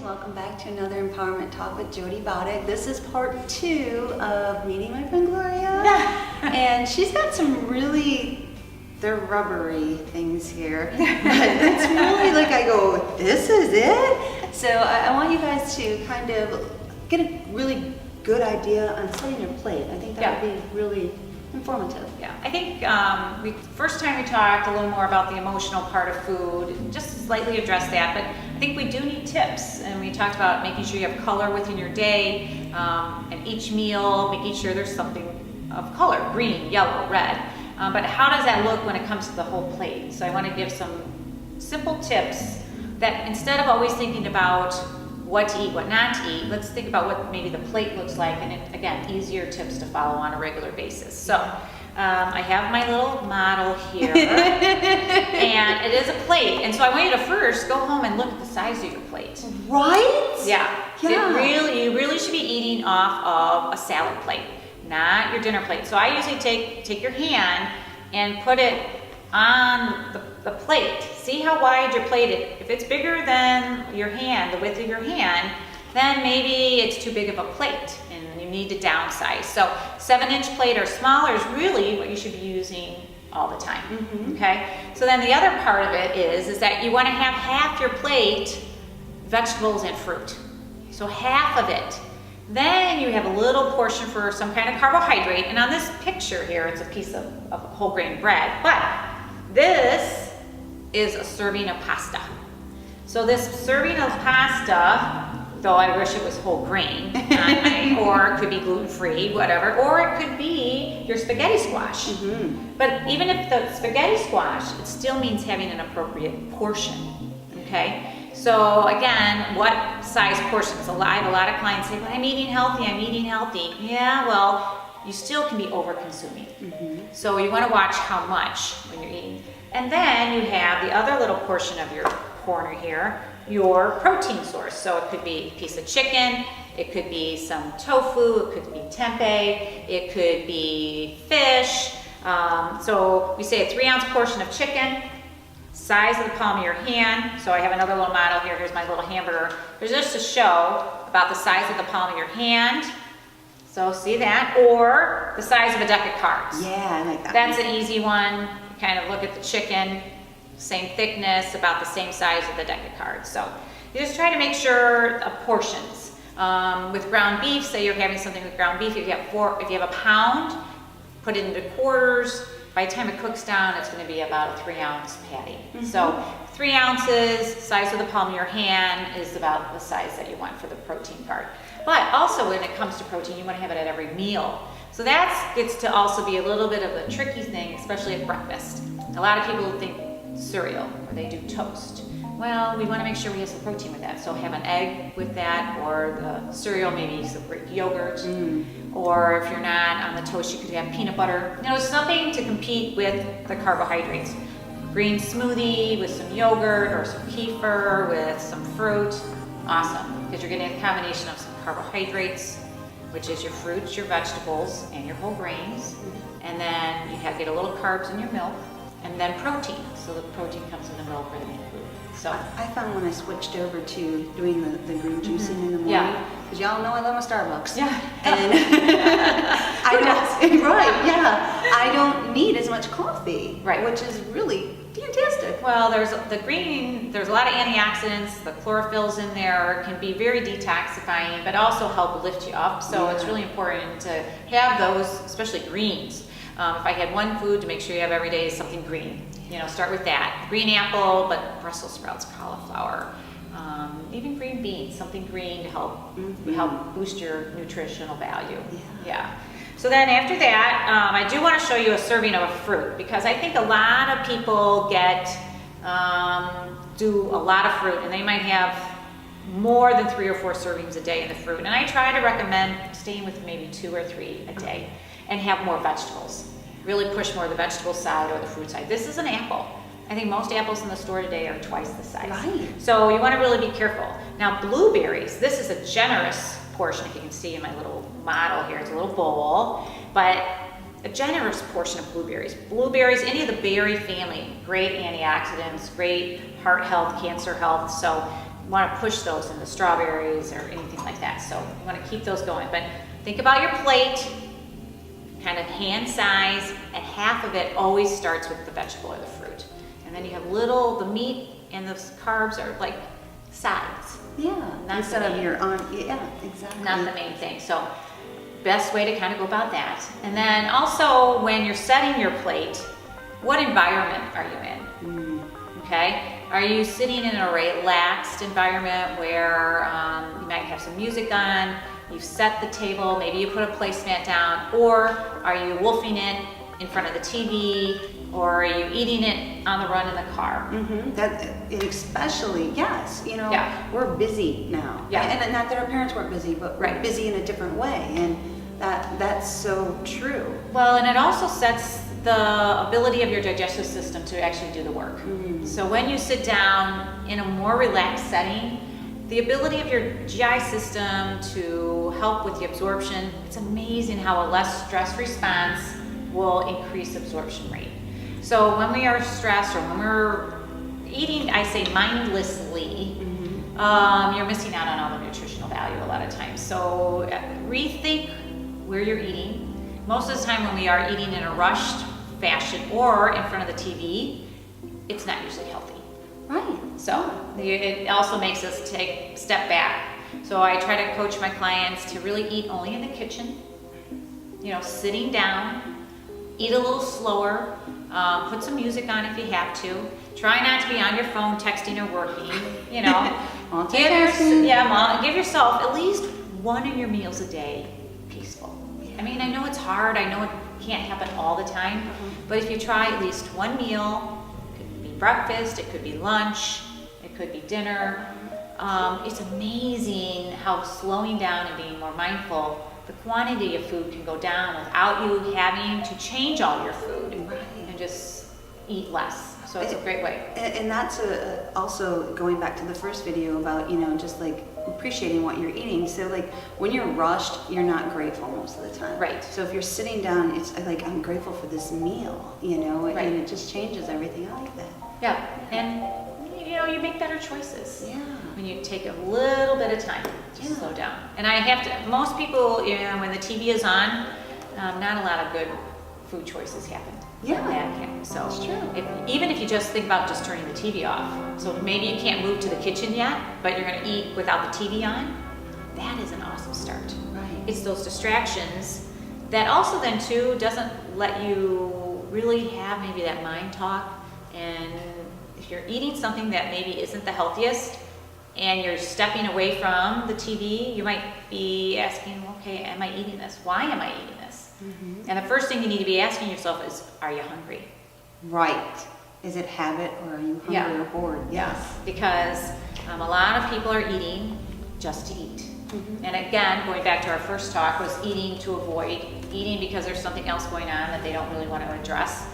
welcome back to another Empowerment Talk with Jody Boddick. This is part 2 of meeting my friend Gloria. And she's got some really, they're rubbery things here. But it's really like I go, this is it? So I want you guys to kind of get a really good idea on setting your plate. I think that would be really informative. Yeah, I think first time we talked a little more about the emotional part of food, just slightly addressed that, but I think we do need tips, and we talked about making sure you have color within your day, and each meal, making sure there's something of color, green, yellow, red, but how does that look when it comes to the whole plate? So I want to give some simple tips that instead of always thinking about what to eat, what not to eat, let's think about what maybe the plate looks like, and again, easier tips to follow on a regular basis. So I have my little model here, and it is a plate, and so I want you to first go home and look at the size of your plate. Right? Yeah. You really should be eating off of a salad plate, not your dinner plate. So I usually take your hand and put it on the plate. See how wide your plate is. If it's bigger than your hand, the width of your hand, then maybe it's too big of a plate and you need to downsize. So 7-inch plate or smaller is really what you should be using all the time. Okay? So then the other part of it is that you want to have half your plate vegetables and fruit. So half of it. Then you have a little portion for some kind of carbohydrate. And on this picture here, it's a piece of whole grain bread. But this is a serving of pasta. So this serving of pasta, though I wish it was whole grain, or it could be gluten-free, whatever, or it could be your spaghetti squash. But even if the spaghetti squash, it still means having an appropriate portion, okay? So again, what size portions? I have a lot of clients say, well, I'm eating healthy. Yeah, well, you still can be over-consuming. So you want to watch how much when you're eating. And then you have the other little portion of your corner here, your protein source. So it could be a piece of chicken, it could be some tofu, it could be tempeh, it could be fish. So we say a 3-ounce portion of chicken, size of the palm of your hand. So I have another little model here. Here's my little hamburger. There's just to show about the size of the palm of your hand. So see that? Or the size of a deck of cards. Yeah, I like that. That's an easy one. You kind of look at the chicken, same thickness, about the same size of the deck of cards. So you just try to make sure of portions. With ground beef, say you're having something with ground beef, if you have a pound, put it into quarters. By the time it cooks down, it's going to be about a 3-ounce patty. So 3 ounces, size of the palm of your hand is about the size that you want for the protein part. But also when it comes to protein, you want to have it at every meal. So that gets to also be a little bit of a tricky thing, especially at breakfast. A lot of people think cereal, or they do toast. Well, we want to make sure we have some protein with that. So have an egg with that, or the cereal, maybe some Greek yogurt. Or if you're not on the toast, you could have peanut butter. You know, something to compete with the carbohydrates. Green smoothie with some yogurt or some kefir with some fruit. Awesome, because you're getting a combination of some carbohydrates, which is your fruits, your vegetables, and your whole grains. And then you get a little carbs in your milk, and then protein. So the protein comes in the milk or the meat food. So I found when I switched over to doing the green juicing in the morning, because y'all know I love my Starbucks. And I don't need as much coffee, which is really fantastic. Well, there's a lot of antioxidants, the chlorophylls in there can be very detoxifying, but also help lift you up. So it's really important to have those, especially greens. If I had one food to make sure you have every day is something green. You know, start with that. Green apple, but Brussels sprouts, cauliflower, even green beans, something green to help boost your nutritional value. So then after that, I do want to show you a serving of a fruit, because I think a lot of people do a lot of fruit, and they might have more than 3 or 4 servings a day in the fruit. And I try to recommend staying with maybe 2 or 3 a day and have more vegetables. Really push more of the vegetable side or the fruit side. This is an apple. I think most apples in the store today are twice the size. So you want to really be careful. Now blueberries, this is a generous portion, if you can see in my little model here. It's a little bowl, but a generous portion of blueberries. Blueberries, any of the berry family, great antioxidants, great heart health, cancer health. So want to push those into strawberries or anything like that. So you want to keep those going. But think about your plate, kind of hand size, and half of it always starts with the vegetable or the fruit. And then you have the meat and the carbs are like sides. Yeah, Not instead the of main. your on, yeah, exactly. Not the main thing. So best way to kind of go about that. And then also when you're setting your plate, what environment are you in? Okay? Are you sitting in a relaxed environment where you might have some music on, you've set the table, maybe you put a placemat down, or are you wolfing it in front of the TV, or are you eating it on the run in the car? That especially, yes, you know, Yeah. we're busy now. Yeah. And not that our parents weren't busy, but we're busy in a different way, and that's so true. Well, and it also sets the ability of your digestive system to actually do the work. So when you sit down in a more relaxed setting, the ability of your GI system to help with the absorption, it's amazing how a less stress response will increase absorption rate. So when we are stressed or when we're eating, I say mindlessly, you're missing out on all the nutritional value a lot of times. So rethink where you're eating. Most of the time when we are eating in a rushed fashion or in front of the TV, it's not usually healthy. Right. So it also makes us take a step back. So I try to coach my clients to really eat only in the kitchen, you know, sitting down, eat a little slower, put some music on if you have to. Try not to be on your phone texting or working, you know. Give yourself at least one of your meals a day peaceful. I mean, I know it's hard. I know it can't happen all the time, but if you try at least one meal, it could be breakfast, it could be lunch, it could be dinner. It's amazing how slowing down and being more mindful, the quantity of food can go down without you having to change all your food and just eat less. So it's a great way. And that's also going back to the first video about, you know, just like appreciating what you're eating. So like when you're rushed, you're not grateful most of the time. Right. So if you're sitting down, it's like, I'm grateful for this meal, you know, and it just changes everything. I like that. Yeah, and you know, you make better choices. Yeah. When you take a little bit of time to slow down. And I have to, most people, you know, when the TV is on, not a lot of good food choices happen. Yeah. So That's true. Even if you just think about just turning the TV off, so maybe you can't move to the kitchen yet, but you're going to eat without the TV on, that is an awesome start. Right. It's those distractions that also then too doesn't let you really have maybe that mind talk. And if you're eating something that maybe isn't the healthiest and you're stepping away from the TV, you might be asking, okay, am I eating this? Why am I eating this? And the first thing you need to be asking yourself is, are you hungry? Right. Is it habit or are you hungry or bored? Yes. Because a lot of people are eating just to eat. And again, going back to our first talk, was eating to avoid eating because there's something else going on that they don't really want to address.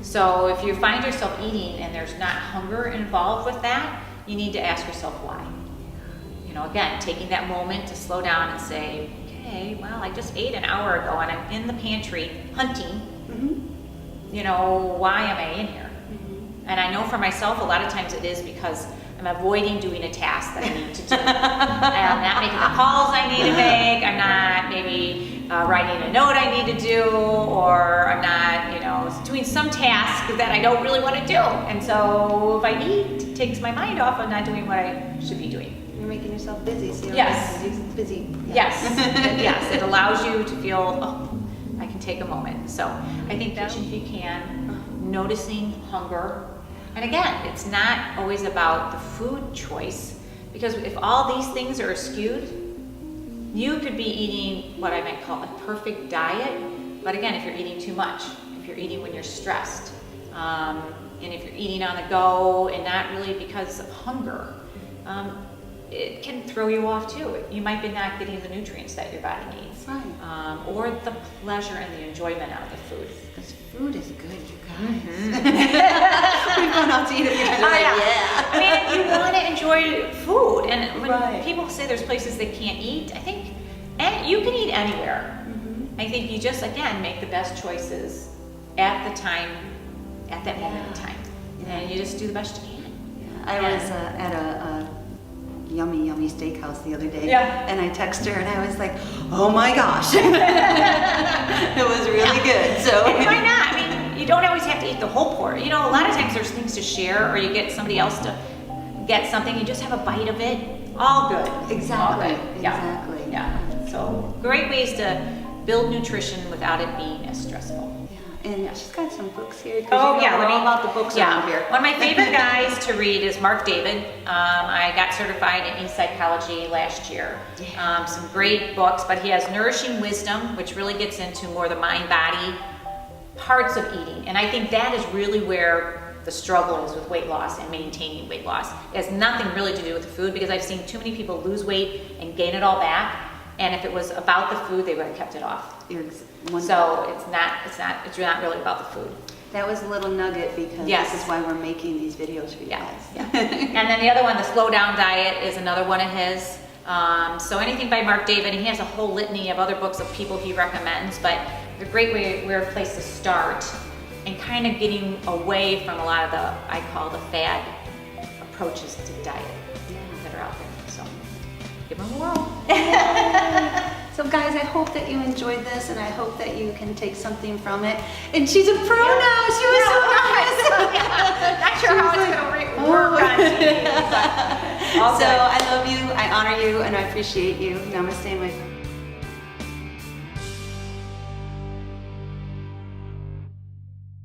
So if you find yourself eating and there's not hunger involved with that, you need to ask yourself why. You know, again, taking that moment to slow down and say, okay, well, I just ate an hour ago and I'm in the pantry hunting. You know, why am I in here? And I know for myself, a lot of times it is because I'm avoiding doing a task that I need to do. I'm not making the calls I need to make. I'm not maybe writing a note I need to do, or I'm not, you know, doing some task that I don't really want to do. And so if I eat, it takes my mind off of not doing what I should be doing. You're making yourself busy. So you're Yes. busy. Yes, yes, it allows you to feel, oh, I can take a moment. So I think that if you can, noticing hunger. And again, it's not always about the food choice, because if all these things are skewed, you could be eating what I might call a perfect diet. But again, if you're eating too much, if you're eating when you're stressed, and if you're eating on the go and not really because of hunger, it can throw you off too. You might be not getting the nutrients that your body needs. Right. Or the pleasure and the enjoyment out of the food. Because food is good, you guys. We've gone out to eat a few times. I mean, you want to enjoy food. And when Right. people say there's places they can't eat, I think you can eat anywhere. I think you just, again, make the best choices at the time, at that moment in time. And you just do the best you can. I was at a yummy, yummy steakhouse the other day. Yeah. And I texted her and I was like, oh my gosh. It was really good. So And why not? I mean, you don't always have to eat the whole pork. You know, a lot of times there's things to share, or you get somebody else to get something, you just have a bite of it. All good. Exactly. All good. Yeah. Exactly. Yeah. So great ways to build nutrition without it being as stressful. Yeah. And she's got some books here. 'Cause Oh, you know yeah, we're let me- all about the books around here. One of my favorite guys to read is Mark David. I got certified in psychology last year. Some great books, but he has Nourishing Wisdom, which really gets into more the mind-body parts of eating. And I think that is really where the struggle is with weight loss and maintaining weight loss. It has nothing really to do with the food, because I've seen too many people lose weight and gain it all back. And if it was about the food, they would have kept it off. So it's not really about the food. That was a little nugget, because Yes. this is why we're making these videos for you Yeah, guys. yeah. And then the other one, the Slow Down Diet, is another one of his. So anything by Mark David, and he has a whole litany of other books of people he recommends, but they're a great place to start and kind of getting away from a lot of the, I call the fad approaches to diet that are out there. So give them a whirl. So guys, I hope that you enjoyed this, and I hope that you can take something from it. And she's a pro now. She was so nervous. Not sure how it's going to work on TV, but all So good. I love you, I honor you, and I appreciate you. Namaste, my friend.